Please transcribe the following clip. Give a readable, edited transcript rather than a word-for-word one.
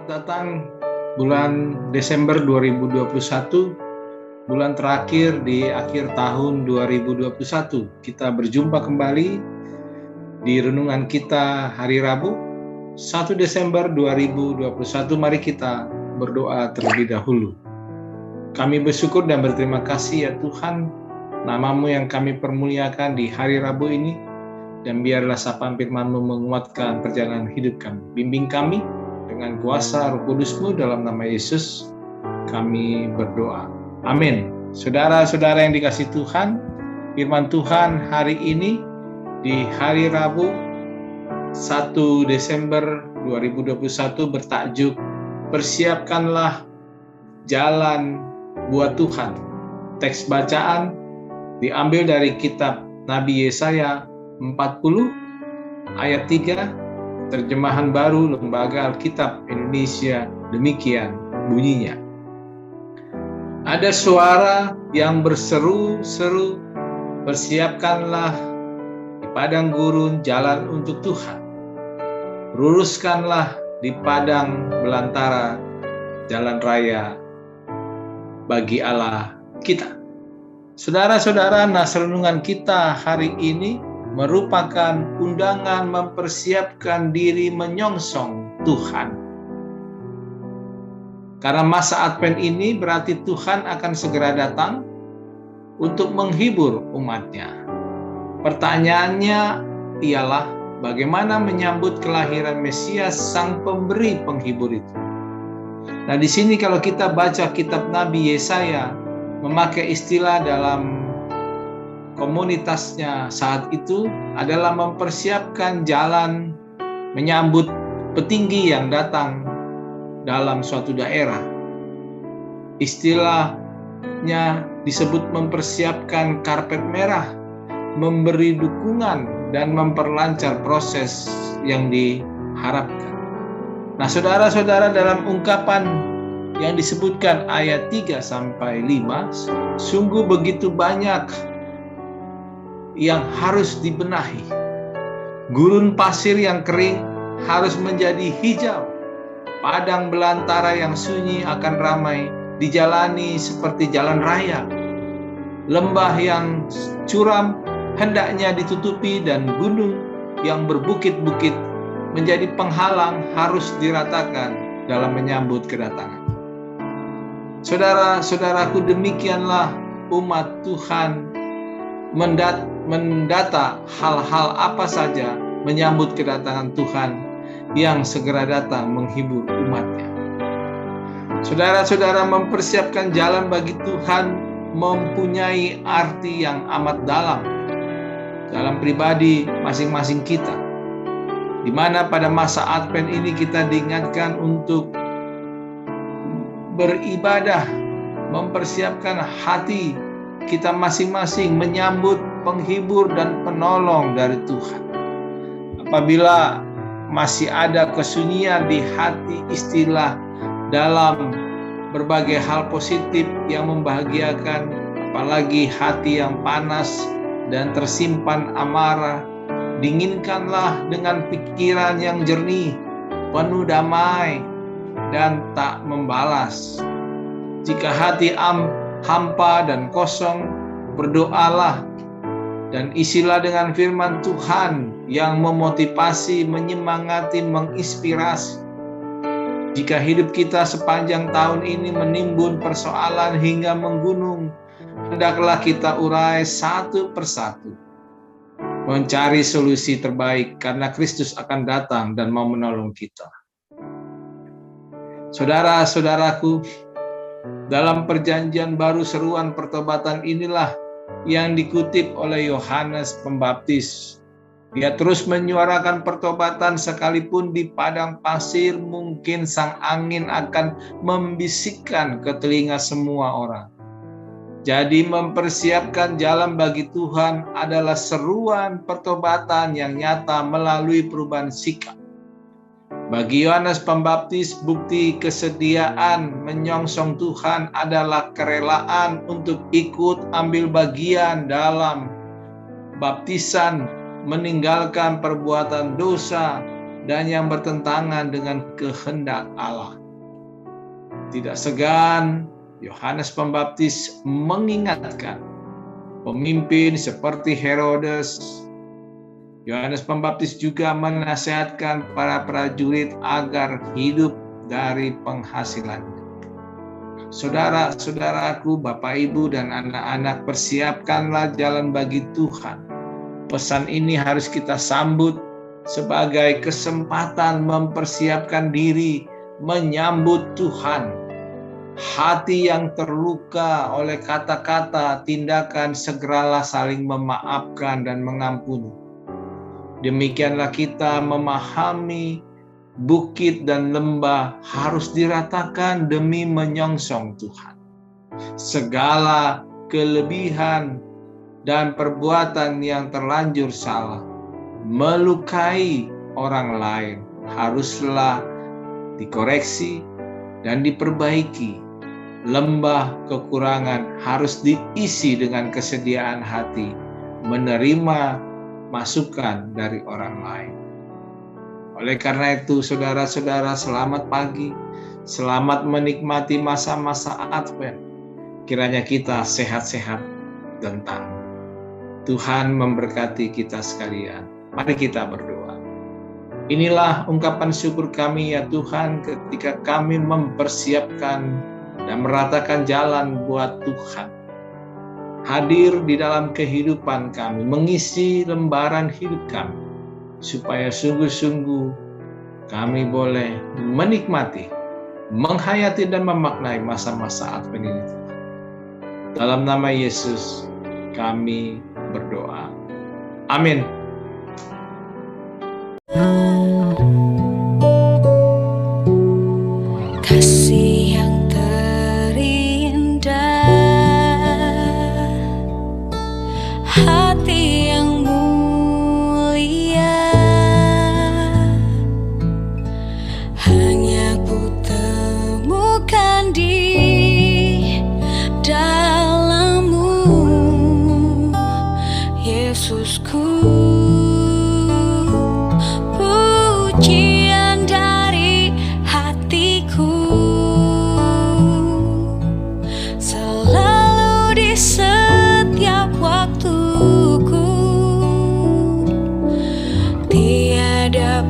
Selamat datang bulan Desember 2021, bulan terakhir di akhir tahun 2021. Kita berjumpa kembali di renungan kita hari Rabu, 1 Desember 2021. Mari kita berdoa terlebih dahulu. Kami bersyukur dan berterima kasih ya Tuhan, nama-Mu yang kami permuliakan di hari Rabu ini, dan biarlah sapaan firman-Mu menguatkan perjalanan hidup kami. Bimbing kami dengan kuasa Roh Kudus-Mu dalam nama Yesus kami berdoa. Amin. Saudara-saudara yang dikasihi Tuhan, firman Tuhan hari ini di hari Rabu 1 Desember 2021 bertajuk Persiapkanlah Jalan buat Tuhan. Teks bacaan diambil dari kitab Nabi Yesaya 40 ayat 3, Terjemahan Baru Lembaga Alkitab Indonesia. Demikian bunyinya. Ada suara yang berseru-seru, persiapkanlah di padang gurun jalan untuk Tuhan. Luruskanlah di padang belantara jalan raya bagi Allah kita. Saudara-saudara, nas renungan kita hari ini merupakan undangan mempersiapkan diri menyongsong Tuhan. Karena masa Advent ini berarti Tuhan akan segera datang untuk menghibur umatnya. Pertanyaannya ialah bagaimana menyambut kelahiran Mesias, sang pemberi penghibur itu. Nah, di sini kalau kita baca kitab Nabi Yesaya, memakai istilah dalam komunitasnya saat itu adalah mempersiapkan jalan menyambut petinggi yang datang dalam suatu daerah. Istilahnya disebut mempersiapkan karpet merah, memberi dukungan dan memperlancar proses yang diharapkan. Nah, saudara-saudara, dalam ungkapan yang disebutkan ayat 3-5, sungguh begitu banyak yang harus dibenahi. Gurun pasir yang kering harus menjadi hijau. Padang belantara yang sunyi akan ramai dijalani seperti jalan raya. Lembah yang curam hendaknya ditutupi dan gunung yang berbukit-bukit menjadi penghalang harus diratakan dalam menyambut kedatangan. Saudara-saudaraku, demikianlah umat Tuhan mendata hal-hal apa saja menyambut kedatangan Tuhan yang segera datang menghibur umatnya. Saudara-saudara, mempersiapkan jalan bagi Tuhan mempunyai arti yang amat dalam pribadi masing-masing kita, di mana pada masa Advent ini kita diingatkan untuk beribadah, mempersiapkan hati kita masing-masing menyambut penghibur dan penolong dari Tuhan. Apabila masih ada kesunyian di hati, istilah dalam berbagai hal positif yang membahagiakan, apalagi hati yang panas dan tersimpan amarah, dinginkanlah dengan pikiran yang jernih, penuh damai dan tak membalas. Jika hati hampa dan kosong, berdoalah dan isilah dengan firman Tuhan yang memotivasi, menyemangati, menginspirasi. Jika hidup kita sepanjang tahun ini menimbun persoalan hingga menggunung, hendaklah kita urai satu persatu, mencari solusi terbaik karena Kristus akan datang dan mau menolong kita. Saudara-saudaraku, dalam perjanjian baru seruan pertobatan inilah yang dikutip oleh Yohanes Pembaptis. Dia terus menyuarakan pertobatan sekalipun di padang pasir mungkin sang angin akan membisikkan ke telinga semua orang. Jadi mempersiapkan jalan bagi Tuhan adalah seruan pertobatan yang nyata melalui perubahan sikap. Bagi Yohanes Pembaptis, bukti kesediaan menyongsong Tuhan adalah kerelaan untuk ikut ambil bagian dalam baptisan, meninggalkan perbuatan dosa, dan yang bertentangan dengan kehendak Allah. Tidak segan, Yohanes Pembaptis mengingatkan pemimpin seperti Herodes. Yohanes Pembaptis juga menasihatkan para prajurit agar hidup dari penghasilannya. Saudara-saudaraku, Bapak, Ibu, dan anak-anak, persiapkanlah jalan bagi Tuhan. Pesan ini harus kita sambut sebagai kesempatan mempersiapkan diri menyambut Tuhan. Hati yang terluka oleh kata-kata, tindakan, segeralah saling memaafkan dan mengampuni. Demikianlah kita memahami bukit dan lembah harus diratakan demi menyongsong Tuhan. Segala kelebihan dan perbuatan yang terlanjur salah, melukai orang lain, haruslah dikoreksi dan diperbaiki. Lembah kekurangan harus diisi dengan kesediaan hati, menerima masukan dari orang lain. Oleh karena itu, saudara-saudara, selamat pagi, selamat menikmati masa-masa Advent. Kiranya kita sehat-sehat dan tahan. Tuhan memberkati kita sekalian. Mari kita berdoa. Inilah ungkapan syukur kami ya Tuhan, ketika kami mempersiapkan dan meratakan jalan buat Tuhan. Hadir di dalam kehidupan kami, mengisi lembaran hidup kami, supaya sungguh-sungguh kami boleh menikmati, menghayati dan memaknai masa-masa Advent ini. Dalam nama Yesus kami berdoa. Amin. Kasih yang terindah, hati yang mulia, hanya ku temukan di dalam-Mu, Yesusku. Pujian dari hatiku, selalu di setiap waktuku, tiada